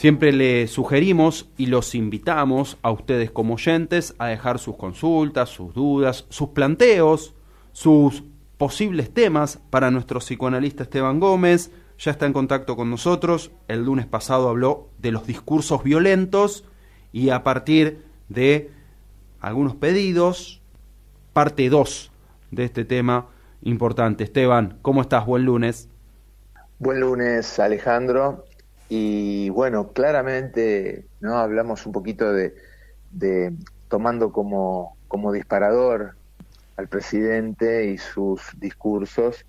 Siempre le sugerimos y los invitamos a ustedes como oyentes a dejar sus consultas, sus dudas, sus planteos, sus posibles temas para nuestro psicoanalista Esteban Gómez. Ya está en contacto con nosotros. El lunes pasado habló de los discursos violentos y a partir de algunos pedidos, parte 2 de este tema importante. Esteban, ¿cómo estás? Buen lunes. Buen lunes, Alejandro. Y bueno, claramente, ¿no? Hablamos un poquito de tomando como disparador al presidente y sus discursos,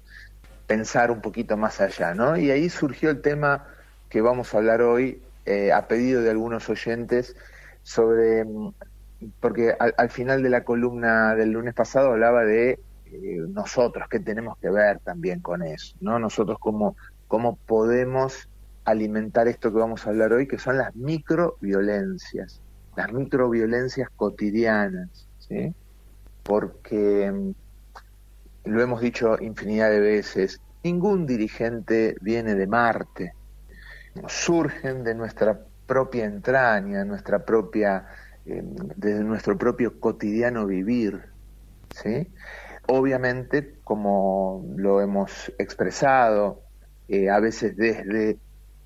pensar un poquito más allá, ¿no? Y ahí surgió el tema que vamos a hablar hoy, a pedido de algunos oyentes, sobre, porque al final de la columna del lunes pasado hablaba de nosotros, qué tenemos que ver también con eso, ¿no? Nosotros cómo podemos alimentar esto que vamos a hablar hoy, que son las microviolencias cotidianas, ¿sí? Porque lo hemos dicho infinidad de veces, ningún dirigente viene de Marte, surgen de nuestra propia entraña, desde nuestro propio cotidiano vivir, ¿sí? Obviamente, como lo hemos expresado, a veces desde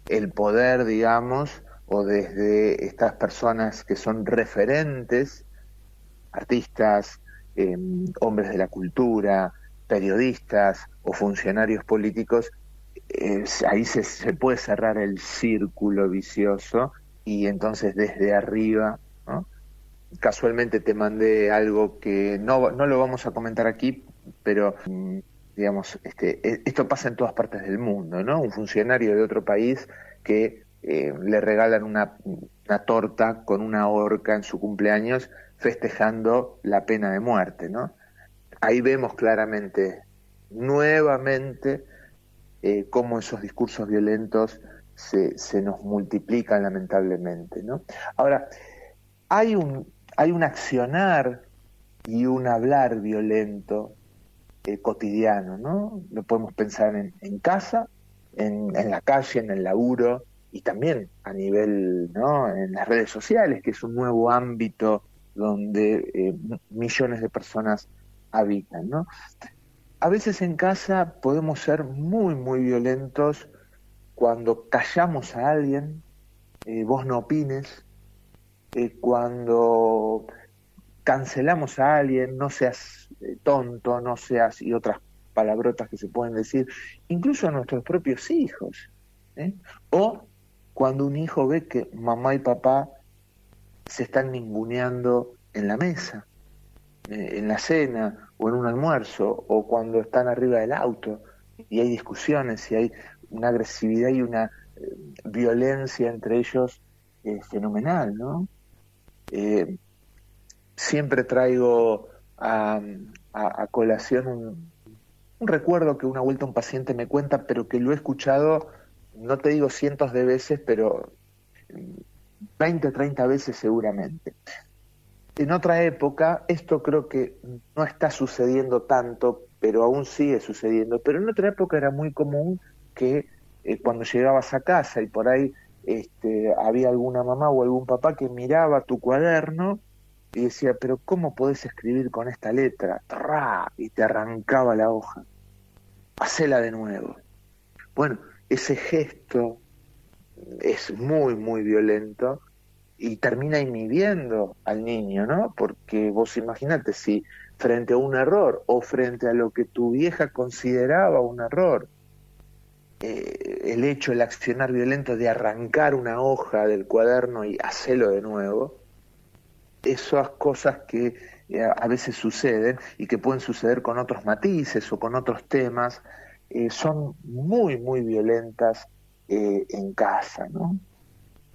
el poder, digamos, o desde estas personas que son referentes, artistas, hombres de la cultura, periodistas o funcionarios políticos, ahí se puede cerrar el círculo vicioso y entonces desde arriba, ¿no? Casualmente te mandé algo que no lo vamos a comentar aquí, pero digamos, esto pasa en todas partes del mundo, ¿no? Un funcionario de otro país que le regalan una torta con una horca en su cumpleaños festejando la pena de muerte, ¿no? Ahí vemos claramente, nuevamente, cómo esos discursos violentos se nos multiplican lamentablemente, ¿no? Ahora, hay un accionar y un hablar violento cotidiano, ¿no? Lo podemos pensar en casa, en la calle, en el laburo y también a nivel, ¿no? En las redes sociales, que es un nuevo ámbito donde millones de personas habitan, ¿no? A veces en casa podemos ser muy, muy violentos cuando callamos a alguien, vos no opines, cuando cancelamos a alguien, no seas tonto, no seas, y otras palabrotas que se pueden decir, incluso a nuestros propios hijos, ¿eh? O cuando un hijo ve que mamá y papá se están ninguneando en la mesa, en la cena o en un almuerzo, o cuando están arriba del auto y hay discusiones y hay una agresividad y una violencia entre ellos fenomenal, ¿no? Eh, Siempre traigo a colación un recuerdo que una vuelta un paciente me cuenta, pero que lo he escuchado, no te digo cientos de veces, pero 20 o 30 veces seguramente. En otra época, esto creo que no está sucediendo tanto, pero aún sigue sucediendo, pero en otra época era muy común que cuando llegabas a casa y por ahí había alguna mamá o algún papá que miraba tu cuaderno y decía, pero ¿cómo podés escribir con esta letra? ¡Tra! Y te arrancaba la hoja. Hacela de nuevo. Bueno, ese gesto es muy, muy violento y termina inhibiendo al niño, ¿no? Porque vos imaginate si frente a un error o frente a lo que tu vieja consideraba un error, el accionar violento de arrancar una hoja del cuaderno y hacerlo de nuevo, esas cosas que a veces suceden y que pueden suceder con otros matices o con otros temas, son muy, muy violentas en casa, ¿no?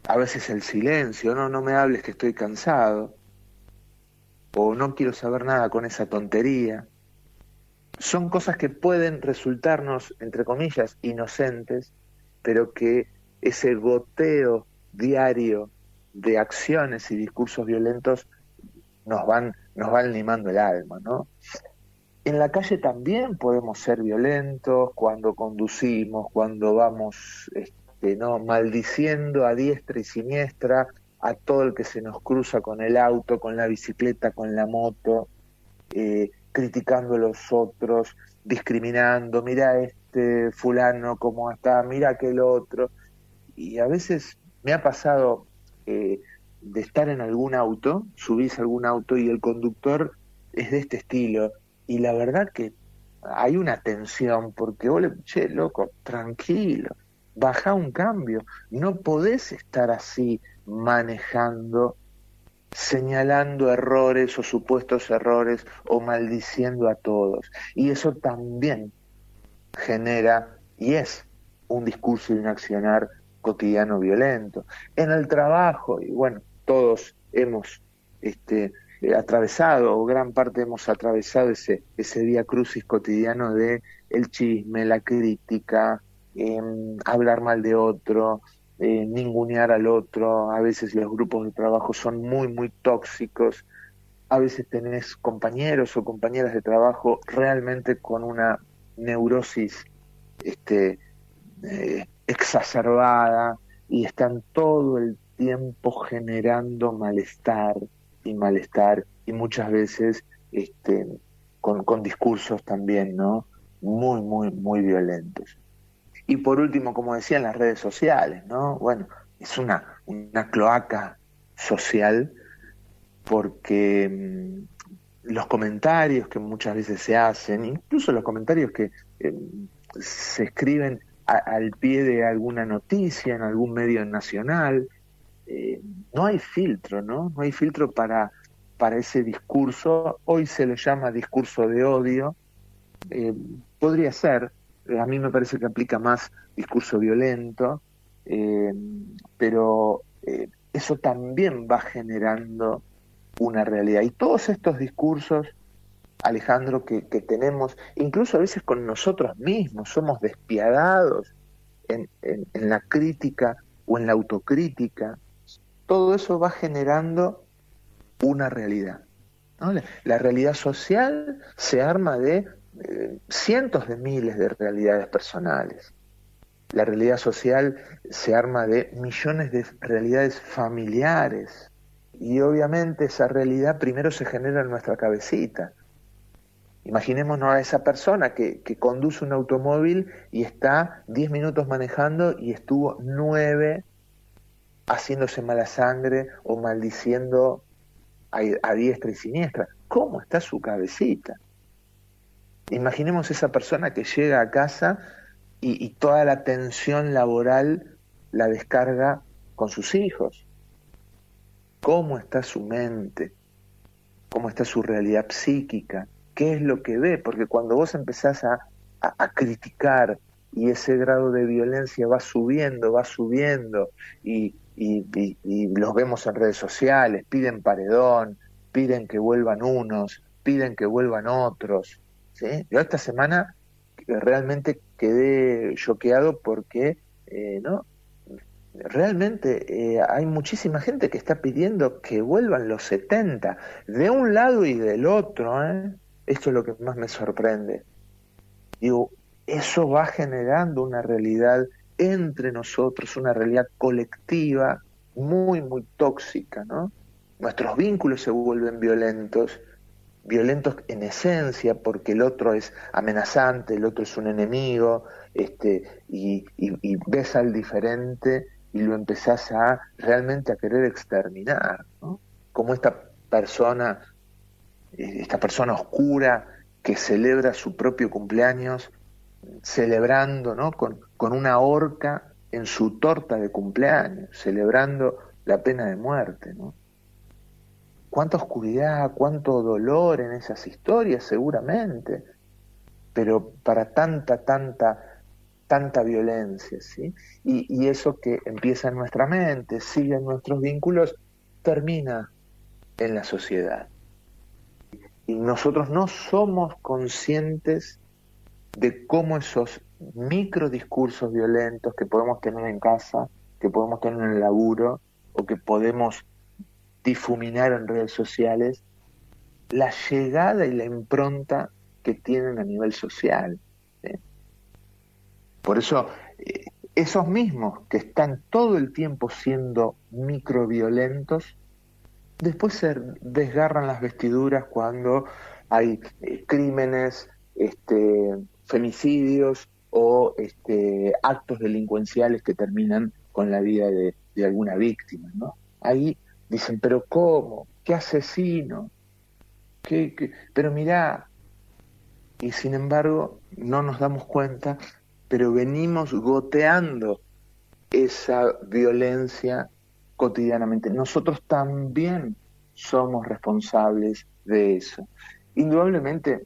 A veces el silencio, no me hables que estoy cansado, o no quiero saber nada con esa tontería. Son cosas que pueden resultarnos, entre comillas, inocentes, pero que ese goteo diario de acciones y discursos violentos nos van limando el alma, ¿no? En la calle también podemos ser violentos cuando conducimos, cuando vamos ¿no? Maldiciendo a diestra y siniestra a todo el que se nos cruza con el auto, con la bicicleta, con la moto, criticando a los otros, discriminando, mira este fulano cómo está, mira aquel otro. Y a veces me ha pasado de estar en algún auto, subís a algún auto y el conductor es de este estilo. Y la verdad que hay una tensión, porque vos le, che, loco, tranquilo, baja un cambio, no podés estar así manejando, señalando errores o supuestos errores o maldiciendo a todos. Y eso también genera y es un discurso y un accionar cotidiano violento. En el trabajo, y bueno, todos hemos atravesado, o gran parte hemos atravesado ese vía crucis cotidiano de el chisme, la crítica, hablar mal de otro, ningunear al otro. A veces los grupos de trabajo son muy, muy tóxicos. A veces tenés compañeros o compañeras de trabajo realmente con una neurosis exacerbada y están todo el tiempo generando malestar y muchas veces con discursos también, ¿no? Muy, muy, muy violentos. Y por último, como decía, en las redes sociales, ¿no? Bueno, es una cloaca social porque los comentarios que muchas veces se hacen, incluso los comentarios que se escriben al pie de alguna noticia en algún medio nacional, no hay filtro, ¿no? No hay filtro para ese discurso. Hoy se lo llama discurso de odio. Podría ser, a mí me parece que aplica más discurso violento, pero eso también va generando una realidad. Y todos estos discursos, Alejandro, que tenemos, incluso a veces con nosotros mismos, somos despiadados en la crítica o en la autocrítica, todo eso va generando una realidad, ¿no? La realidad social se arma de cientos de miles de realidades personales. La realidad social se arma de millones de realidades familiares. Y obviamente esa realidad primero se genera en nuestra cabecita. Imaginémonos a esa persona que conduce un automóvil y está 10 minutos manejando y estuvo 9 haciéndose mala sangre o maldiciendo a diestra y siniestra. ¿Cómo está su cabecita? Imaginemos esa persona que llega a casa y toda la tensión laboral la descarga con sus hijos. ¿Cómo está su mente? ¿Cómo está su realidad psíquica? ¿Qué es lo que ve? Porque cuando vos empezás a criticar y ese grado de violencia va subiendo y los vemos en redes sociales, piden paredón, piden que vuelvan unos, piden que vuelvan otros, ¿sí? Yo esta semana realmente quedé choqueado porque, ¿no? Realmente hay muchísima gente que está pidiendo que vuelvan los 70 de un lado y del otro, ¿eh? Esto es lo que más me sorprende. Digo, eso va generando una realidad entre nosotros, una realidad colectiva muy, muy tóxica, ¿no? Nuestros vínculos se vuelven violentos, violentos en esencia, porque el otro es amenazante, el otro es un enemigo, y ves al diferente y lo empezás a realmente a querer exterminar, ¿no? Como esta persona oscura que celebra su propio cumpleaños, celebrando, ¿no? con una horca en su torta de cumpleaños, celebrando la pena de muerte, ¿no? Cuánta oscuridad, cuánto dolor en esas historias, seguramente, pero para tanta violencia, ¿sí? Y eso que empieza en nuestra mente, sigue en nuestros vínculos, termina en la sociedad. Y nosotros no somos conscientes de cómo esos microdiscursos violentos que podemos tener en casa, que podemos tener en el laburo, o que podemos difuminar en redes sociales, la llegada y la impronta que tienen a nivel social, ¿sí? Por eso esos mismos que están todo el tiempo siendo microviolentos, después se desgarran las vestiduras cuando hay crímenes, femicidios o actos delincuenciales que terminan con la vida de alguna víctima, ¿no? Ahí dicen, pero ¿cómo? ¿Qué asesino? Pero mirá, y sin embargo no nos damos cuenta, pero venimos goteando esa violencia cotidianamente. Nosotros también somos responsables de eso. Indudablemente,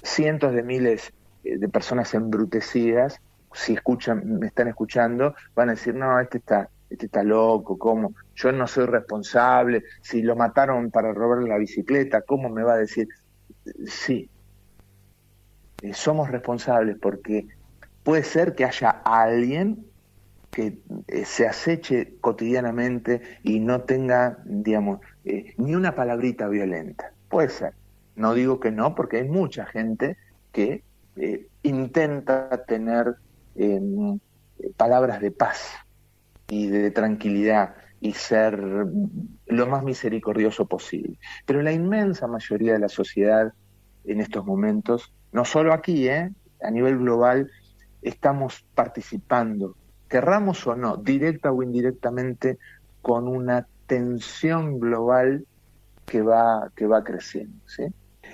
cientos de miles de personas embrutecidas, si me están escuchando, van a decir, no, este está loco, ¿cómo? Yo no soy responsable, si lo mataron para robarle la bicicleta, ¿cómo me va a decir? Sí, somos responsables porque puede ser que haya alguien que se aceche cotidianamente y no tenga, digamos, ni una palabrita violenta. Puede ser. No digo que no, porque hay mucha gente que intenta tener palabras de paz y de tranquilidad y ser lo más misericordioso posible. Pero la inmensa mayoría de la sociedad en estos momentos, no solo aquí, a nivel global, estamos participando, querramos o no, directa o indirectamente, con una tensión global que va creciendo, ¿sí?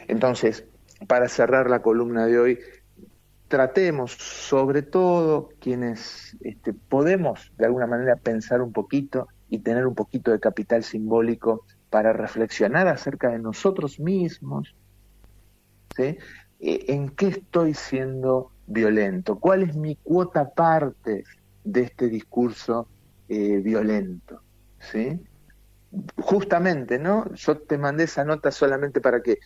Entonces, para cerrar la columna de hoy, tratemos, sobre todo quienes podemos de alguna manera pensar un poquito y tener un poquito de capital simbólico para reflexionar acerca de nosotros mismos, ¿sí? ¿En qué estoy siendo violento? ¿Cuál es mi cuota parte de este discurso violento? ¿Sí? Justamente, ¿no? Yo te mandé esa nota solamente para que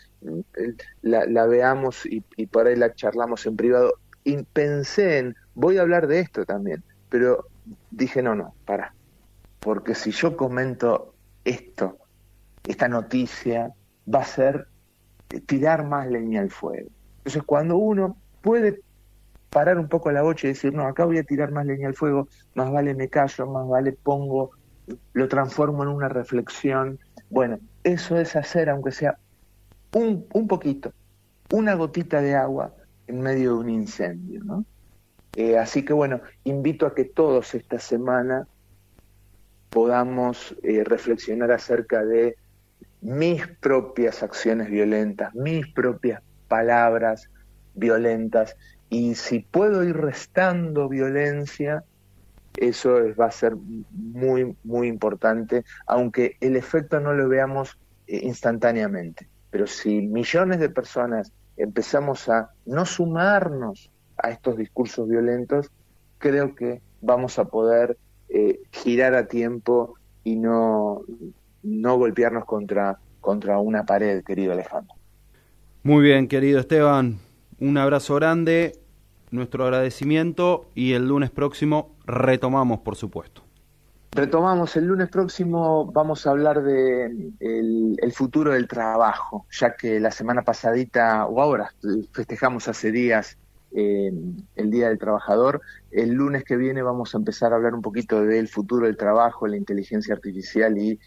la veamos y por ahí la charlamos en privado. Y pensé en, voy a hablar de esto también, pero dije, no, para. Porque si yo comento esta noticia, va a ser tirar más leña al fuego. Entonces, cuando uno puede parar un poco la bocha y decir, no, acá voy a tirar más leña al fuego, más vale me callo, más vale lo transformo en una reflexión. Bueno, eso es hacer, aunque sea un poquito, una gotita de agua en medio de un incendio, ¿no? Así que bueno, invito a que todos esta semana podamos reflexionar acerca de mis propias acciones violentas, mis propias palabras violentas, y si puedo ir restando violencia, eso va a ser muy, muy importante, aunque el efecto no lo veamos instantáneamente. Pero si millones de personas empezamos a no sumarnos a estos discursos violentos, creo que vamos a poder girar a tiempo y no golpearnos contra una pared, querido Alejandro. Muy bien, querido Esteban, un abrazo grande, nuestro agradecimiento, y el lunes próximo retomamos, por supuesto. Retomamos el lunes próximo, vamos a hablar de el futuro del trabajo, ya que la semana pasadita, o ahora, festejamos hace días el Día del Trabajador. El lunes que viene vamos a empezar a hablar un poquito del futuro del trabajo, la inteligencia artificial y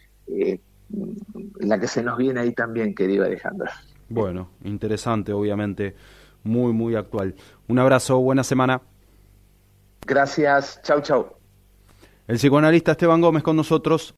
la que se nos viene ahí también, querido Alejandro. Bueno, interesante, obviamente, muy, muy actual. Un abrazo, buena semana. Gracias, chau, chau. El psicoanalista Esteban Gómez con nosotros.